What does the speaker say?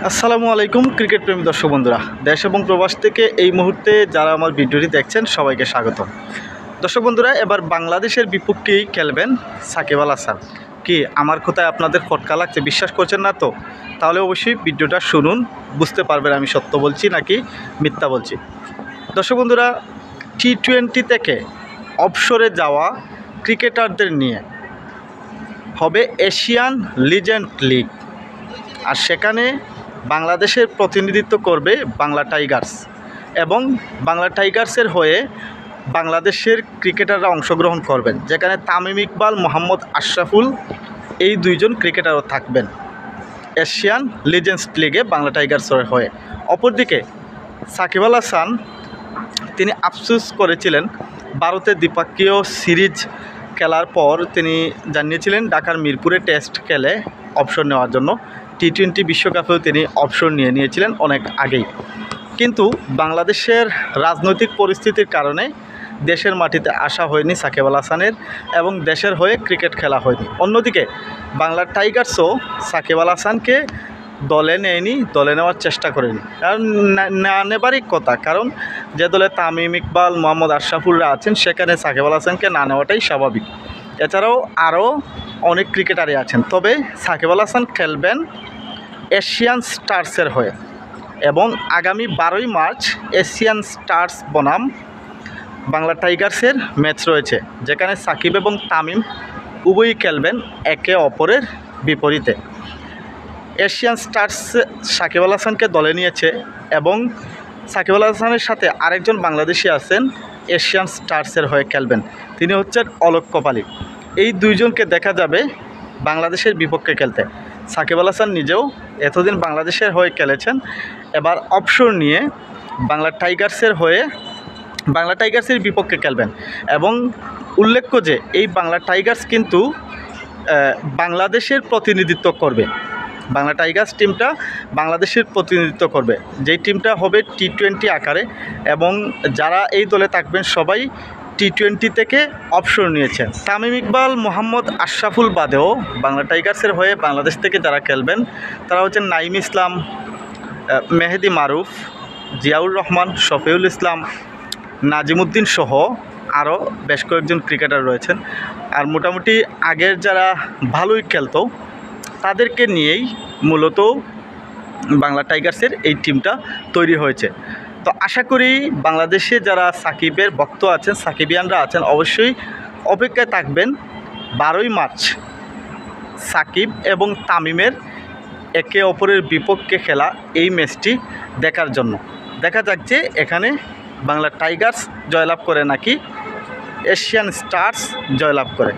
আসসালামু আলাইকুম ক্রিকেট প্রেমী দর্শক বন্ধুরা, দেশ এবং প্রবাস থেকে এই মুহূর্তে যারা আমার ভিডিওটি দেখছেন সবাইকে স্বাগতম। দর্শক বন্ধুরা, এবার বাংলাদেশের বিপক্ষেই খেলবেন সাকিব আল হাসান। কি আমার কথায় আপনাদের খটকা লাগছে? বিশ্বাস করছেন না তো? তাহলে অবশ্যই ভিডিওটা শুনুন, বুঝতে পারবেন আমি সত্য বলছি নাকি মিথ্যা বলছি। দর্শক বন্ধুরা, টি-20 থেকে অবসরে যাওয়া ক্রিকেটারদের নিয়ে হবে এশিয়ান লিজেন্ড লিগ, আর সেখানে বাংলাদেশের প্রতিনিধিত্ব করবে বাংলা টাইগার্স, এবং বাংলা টাইগার্সের হয়ে বাংলাদেশের ক্রিকেটাররা অংশগ্রহণ করবেন, যেখানে তামিম ইকবাল, মোহাম্মদ আশরাফুল এই দুইজন ক্রিকেটারও থাকবেন এশিয়ান লিজেন্ডস লিগে বাংলা টাইগার্সের হয়ে। অপরদিকে সাকিব আল হাসান তিনি আফসোস করেছিলেন, ভারতের দ্বিপক্ষীয় সিরিজ খেলার পর তিনি জানিয়েছিলেন ঢাকার মিরপুরে টেস্ট খেলে অবসর নেওয়ার জন্য। টি-20 বিশ্বকাপেও তিনি অবসর নিয়েছিলেন অনেক আগেই, কিন্তু বাংলাদেশের রাজনৈতিক পরিস্থিতির কারণে দেশের মাটিতে আসা হয়নি সাকিব আল হাসানের, এবং দেশের হয়ে ক্রিকেট খেলা হয়নি। অন্যদিকে বাংলা টাইগার্সও সাকিব আল হাসানকে দলে নেয়নি, দলে নেওয়ার চেষ্টা করেনি, কারণ না নেবারই কথা, কারণ যে দলে তামিম ইকবাল, মোহাম্মদ আশরাফুলরা আছেন সেখানে সাকিব আল হাসানকে না নেওয়াটাই স্বাভাবিক। এছাড়াও আরও অনেক ক্রিকেটারই আছেন, তবে সাকিব আল হাসান খেলবেন এশিয়ান স্টার্সের হয়ে, এবং আগামী 12ই মার্চ এশিয়ান স্টার্স বনাম বাংলা টাইগার্সের ম্যাচ রয়েছে, যেখানে সাকিব এবং তামিম উভয়ই খেলবেন একে অপরের বিপরীতে। এশিয়ান স্টার্স সাকিব আল হাসানকে দলে নিয়েছে, এবং সাকিব আল হাসানের সাথে আরেকজন বাংলাদেশি আছেন এশিয়ান স্টার্সের হয়ে খেলবেন, তিনি হচ্ছেন অলোক কপালি। এই দুইজনকে দেখা যাবে বাংলাদেশের বিপক্ষে খেলতে। সাকিব আল হাসান নিজেও এতদিন বাংলাদেশের হয়ে খেলেছেন, এবার অবসর নিয়ে বাংলা টাইগার্সের বিপক্ষে খেলবেন। এবং উল্লেখ্য যে এই বাংলা টাইগার্স কিন্তু বাংলাদেশের প্রতিনিধিত্ব করবে, বাংলা টাইগার্স টিমটা বাংলাদেশের প্রতিনিধিত্ব করবে, যেই টিমটা হবে টি-20 আকারে, এবং যারা এই দলে থাকবেন সবাই টি-20 থেকে অবসর নিয়েছেন। তামিম ইকবাল, মোহাম্মদ আশরাফুল বাদেও বাংলা টাইগার্সের হয়ে বাংলাদেশ থেকে যারা খেলবেন তারা হচ্ছেন নাইম ইসলাম, মেহেদি মারুফ, জিয়াউর রহমান, শফিউল ইসলাম, নাজিমুদ্দিন সহ আরও বেশ কয়েকজন ক্রিকেটার রয়েছেন। আর মোটামুটি আগের যারা ভালোই খেলতো তাদেরকে নিয়েই মূলত বাংলা টাইগার্সের এই টিমটা তৈরি হয়েছে। তো আশা করি বাংলাদেশে যারা সাকিবের ভক্ত আছেন, সাকিবিয়ানরা আছেন, অবশ্যই অপেক্ষায় থাকবেন 12ই মার্চ সাকিব এবং তামিমের একে অপরের বিপক্ষে খেলা এই ম্যাচটি দেখার জন্য। দেখা যাক যে এখানে বাংলা টাইগার্স জয়লাভ করে নাকি এশিয়ান স্টার্স জয়লাভ করে।